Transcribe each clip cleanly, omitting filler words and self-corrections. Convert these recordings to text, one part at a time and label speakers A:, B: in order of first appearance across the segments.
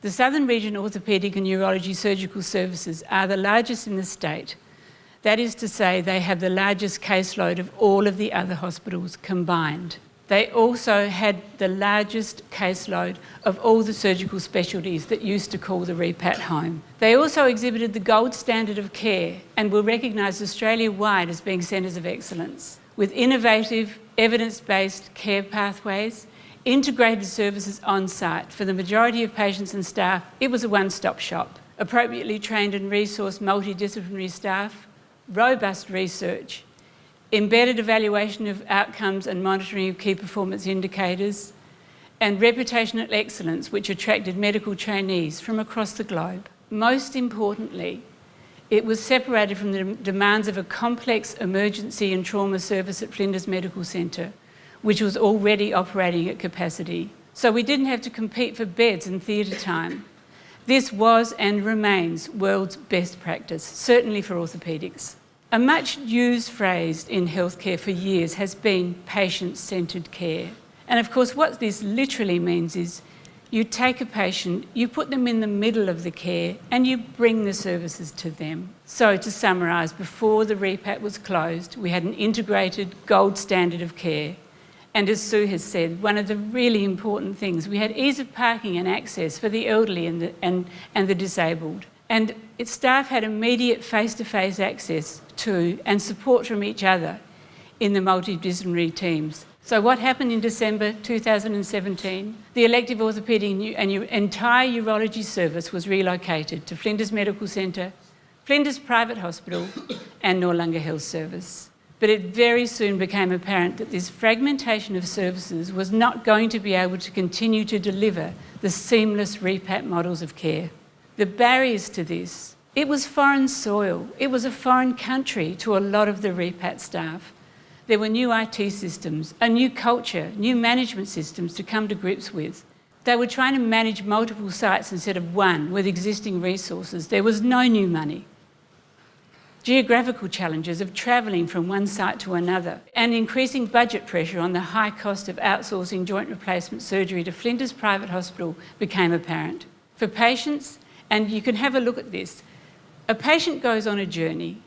A: The Southern Region Orthopaedic and Neurology Surgical Services are the largest in the state. That is to say, they have the largest caseload of all of the other hospitals combined. They also had the largest caseload of all the surgical specialties that used to call the Repat Home. They also exhibited the gold standard of care and were recognised Australia-wide as being centres of excellence, with innovative, evidence-based care pathways, integrated services on site. For the majority of patients and staff, it was a one-stop shop. Appropriately trained and resourced multidisciplinary staff, robust research, embedded evaluation of outcomes and monitoring of key performance indicators, and reputational excellence, which attracted medical trainees from across the globe. Most importantly, it was separated from the demands of a complex emergency and trauma service at Flinders Medical Centre, which was already operating at capacity. So we didn't have to compete for beds and theatre time. This was and remains world's best practice, certainly for orthopaedics. A much used phrase in healthcare for years has been patient-centred care. And of course, what this literally means is you take a patient, you put them in the middle of the care, and you bring the services to them. So to summarise, before the Repat was closed, we had an integrated gold standard of care. And as Sue has said, one of the really important things, we had ease of parking and access for the elderly and the disabled. And its staff had immediate face-to-face access to and support from each other in the multidisciplinary teams. So what happened in December 2017? The elective orthopaedic and entire urology service was relocated to Flinders Medical Centre, Flinders Private Hospital and Noarlunga Health Service. But it very soon became apparent that this fragmentation of services was not going to be able to continue to deliver the seamless Repat models of care. The barriers to this, it was foreign soil, it was a foreign country to a lot of the Repat staff. There were new IT systems, a new culture, new management systems to come to grips with. They were trying to manage multiple sites instead of one with existing resources. There was no new money. Geographical challenges of travelling from one site to another and increasing budget pressure on the high cost of outsourcing joint replacement surgery to Flinders Private Hospital became apparent. For patients, and you can have a look at this, a patient goes on a journey.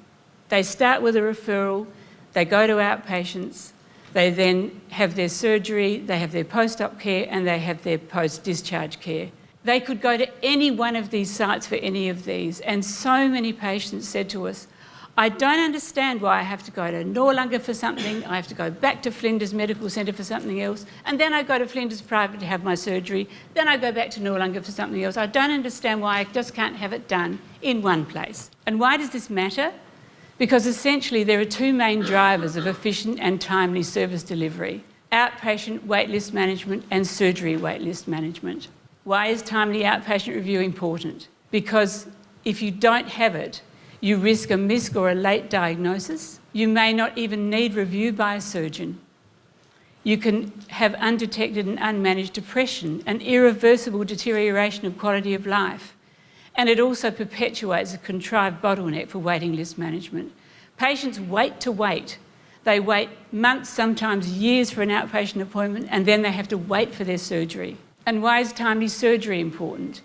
A: They start with a referral, they go to outpatients, they then have their surgery, they have their post-op care, and they have their post-discharge care. They could go to any one of these sites for any of these, and so many patients said to us, I don't understand why I have to go to Noarlunga for something, I have to go back to Flinders Medical Centre for something else, and then I go to Flinders Private to have my surgery, then I go back to Noarlunga for something else. I don't understand why I just can't have it done in one place. And why does this matter? Because essentially there are two main drivers of efficient and timely service delivery: outpatient waitlist management and surgery waitlist management. Why is timely outpatient review important? Because if you don't have it, you risk a missed or a late diagnosis. You may not even need review by a surgeon. You can have undetected and unmanaged depression, an irreversible deterioration of quality of life. And it also perpetuates a contrived bottleneck for waiting list management. Patients wait to wait. They wait months, sometimes years for an outpatient appointment, and then they have to wait for their surgery. And why is timely surgery important?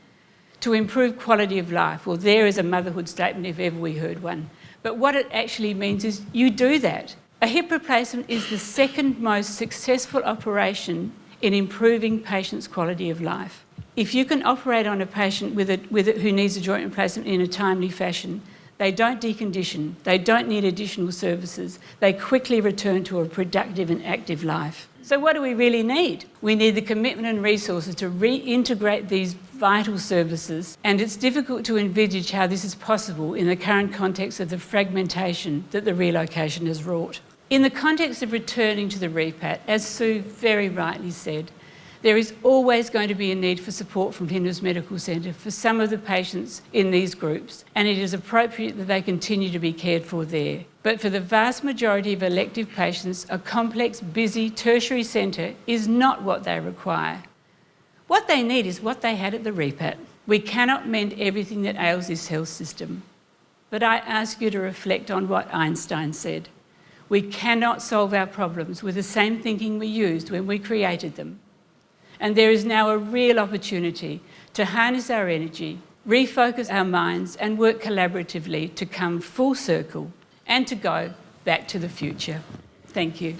A: To improve quality of life. Well, there is a motherhood statement if ever we heard one. But what it actually means is you do that. A hip replacement is the second most successful operation in improving patients' quality of life. If you can operate on a patient who needs a joint replacement in a timely fashion, they don't decondition, they don't need additional services, they quickly return to a productive and active life. So what do we really need? We need the commitment and resources to reintegrate these vital services, and it's difficult to envisage how this is possible in the current context of the fragmentation that the relocation has wrought. In the context of returning to the Repat, as Sue very rightly said, there is always going to be a need for support from Flinders Medical Centre for some of the patients in these groups, and it is appropriate that they continue to be cared for there. But for the vast majority of elective patients, a complex, busy tertiary centre is not what they require. What they need is what they had at the Repat. We cannot mend everything that ails this health system. But I ask you to reflect on what Einstein said. We cannot solve our problems with the same thinking we used when we created them. And there is now a real opportunity to harness our energy, refocus our minds and work collaboratively to come full circle and to go back to the future. Thank you.